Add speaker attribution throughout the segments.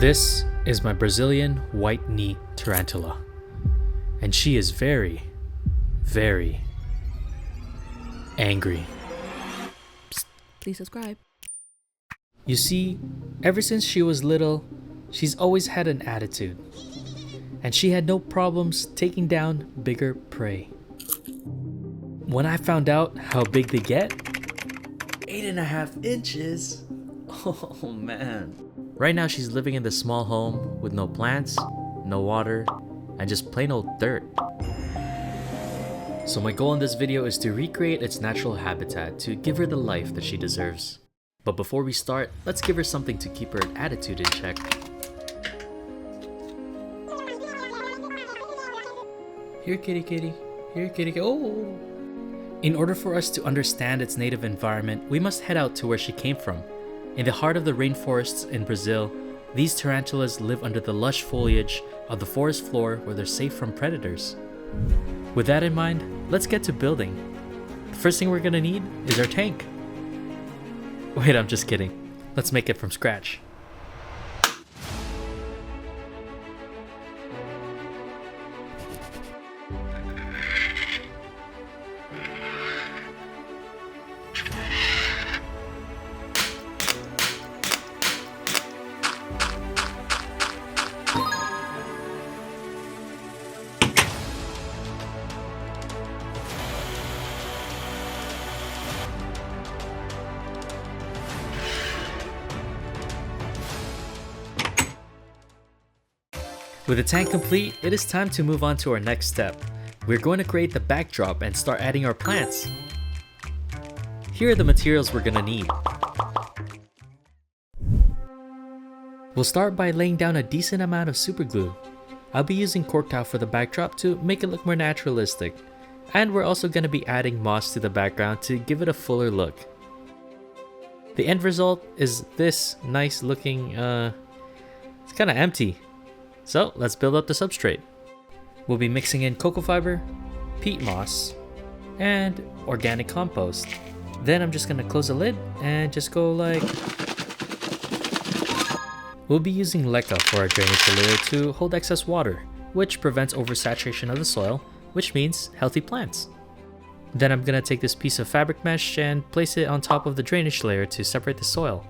Speaker 1: This is my Brazilian Whiteknee tarantula, and she is very, very angry.
Speaker 2: Psst, please subscribe.
Speaker 1: You see, ever since she was little, she's always had an attitude, and she had no problems taking down bigger prey. When I found out how big they get, 8.5 inches. Oh man. Right now she's living in this small home with no plants, no water, and just plain old dirt. So my goal in this video is to recreate its natural habitat to give her the life that she deserves. But before we start, let's give her something to keep her attitude in check. Here kitty kitty, here kitty kitty, oh! In order for us to understand its native environment, we must head out to where she came from. In the heart of the rainforests in Brazil, these tarantulas live under the lush foliage of the forest floor where they're safe from predators. With that in mind, let's get to building. The first thing we're gonna need is our tank. Wait, I'm just kidding. Let's make it from scratch. With the tank complete, it is time to move on to our next step. We're going to create the backdrop and start adding our plants. Here are the materials we're gonna need. We'll start by laying down a decent amount of super glue. I'll be using cork towel for the backdrop to make it look more naturalistic. And we're also gonna be adding moss to the background to give it a fuller look. The end result is this nice looking, it's kinda empty. So let's build up the substrate. We'll be mixing in cocoa fiber, peat moss, and organic compost. Then I'm just gonna close the lid and just go like... We'll be using leca for our drainage layer to hold excess water, which prevents oversaturation of the soil, which means healthy plants. Then I'm gonna take this piece of fabric mesh and place it on top of the drainage layer to separate the soil.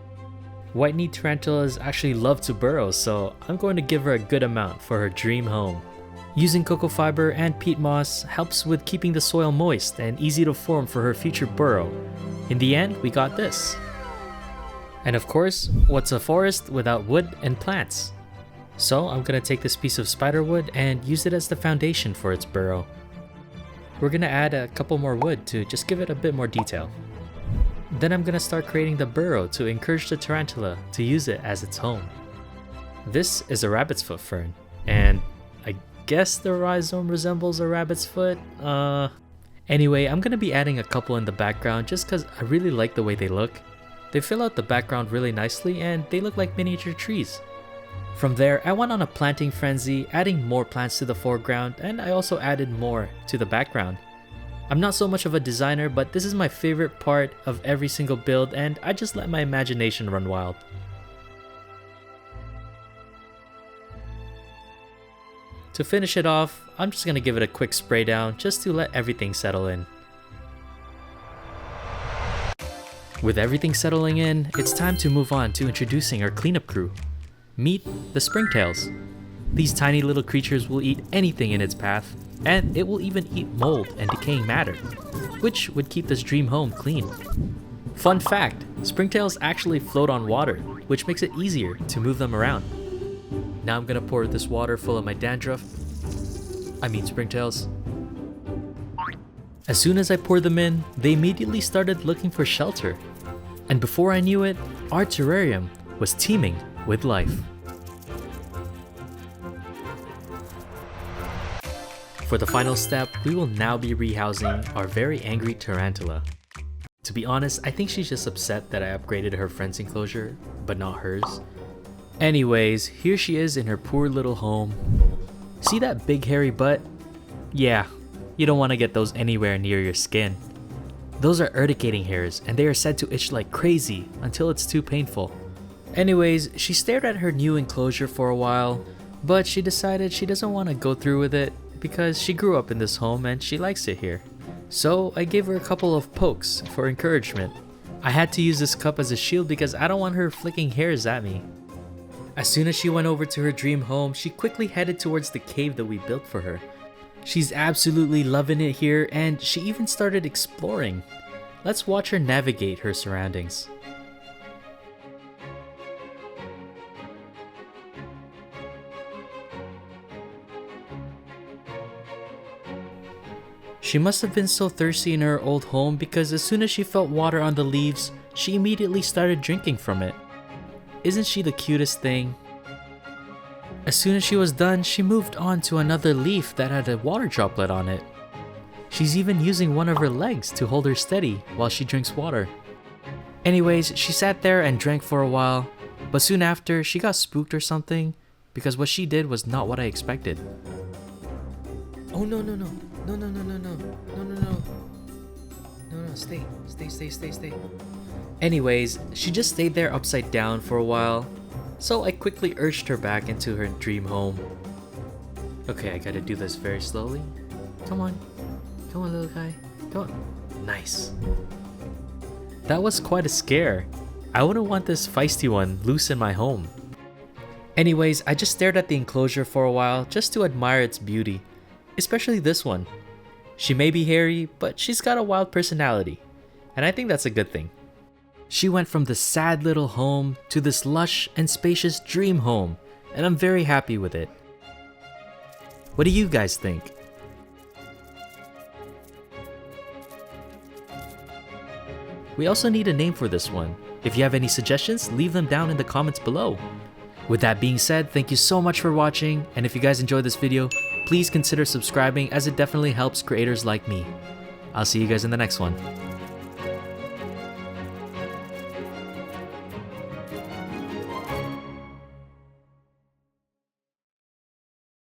Speaker 1: Whiteknee tarantulas actually love to burrow, so I'm going to give her a good amount for her dream home. Using cocoa fiber and peat moss helps with keeping the soil moist and easy to form for her future burrow. In the end, we got this. And of course, what's a forest without wood and plants? So I'm gonna take this piece of spiderwood and use it as the foundation for its burrow. We're gonna add a couple more wood to just give it a bit more detail. Then I'm gonna start creating the burrow to encourage the tarantula to use it as its home. This is a rabbit's foot fern, and I guess the rhizome resembles a rabbit's foot. Anyway, I'm gonna be adding a couple in the background just cause I really like the way they look. They fill out the background really nicely and they look like miniature trees. From there, I went on a planting frenzy, adding more plants to the foreground, and I also added more to the background. I'm not so much of a designer, but this is my favorite part of every single build, and I just let my imagination run wild. To finish it off, I'm just gonna give it a quick spray down just to let everything settle in. With everything settling in, it's time to move on to introducing our cleanup crew. Meet the springtails. These tiny little creatures will eat anything in its path, and it will even eat mold and decaying matter, which would keep this dream home clean. Fun fact, springtails actually float on water, which makes it easier to move them around. Now I'm gonna pour this water full of my springtails. As soon as I poured them in, they immediately started looking for shelter. And before I knew it, our terrarium was teeming with life. For the final step, we will now be rehousing our very angry tarantula. To be honest, I think she's just upset that I upgraded her friend's enclosure, but not hers. Anyways, here she is in her poor little home. See that big hairy butt? Yeah, you don't want to get those anywhere near your skin. Those are urticating hairs, and they are said to itch like crazy until it's too painful. Anyways, she stared at her new enclosure for a while, but she decided she doesn't want to go through with it because she grew up in this home and she likes it here. So I gave her a couple of pokes for encouragement. I had to use this cup as a shield because I don't want her flicking hairs at me. As soon as she went over to her dream home, she quickly headed towards the cave that we built for her. She's absolutely loving it here and she even started exploring. Let's watch her navigate her surroundings. She must have been so thirsty in her old home because as soon as she felt water on the leaves, she immediately started drinking from it. Isn't she the cutest thing? As soon as she was done, she moved on to another leaf that had a water droplet on it. She's even using one of her legs to hold her steady while she drinks water. Anyways, she sat there and drank for a while, but soon after, she got spooked or something because what she did was not what I expected. Oh no, no, no. No, no, no, no, no. No, no, no. No, no, stay. Stay. Anyways, she just stayed there upside down for a while, so I quickly urged her back into her dream home. Okay, I gotta do this very slowly. Come on, little guy. Come on. Nice. That was quite a scare. I wouldn't want this feisty one loose in my home. Anyways, I just stared at the enclosure for a while just to admire its beauty. Especially this one. She may be hairy, but she's got a wild personality, and I think that's a good thing. She went from this sad little home to this lush and spacious dream home, and I'm very happy with it. What do you guys think? We also need a name for this one. If you have any suggestions, leave them down in the comments below. With that being said, thank you so much for watching, and if you guys enjoyed this video, please consider subscribing as it definitely helps creators like me. I'll see you guys in the next one.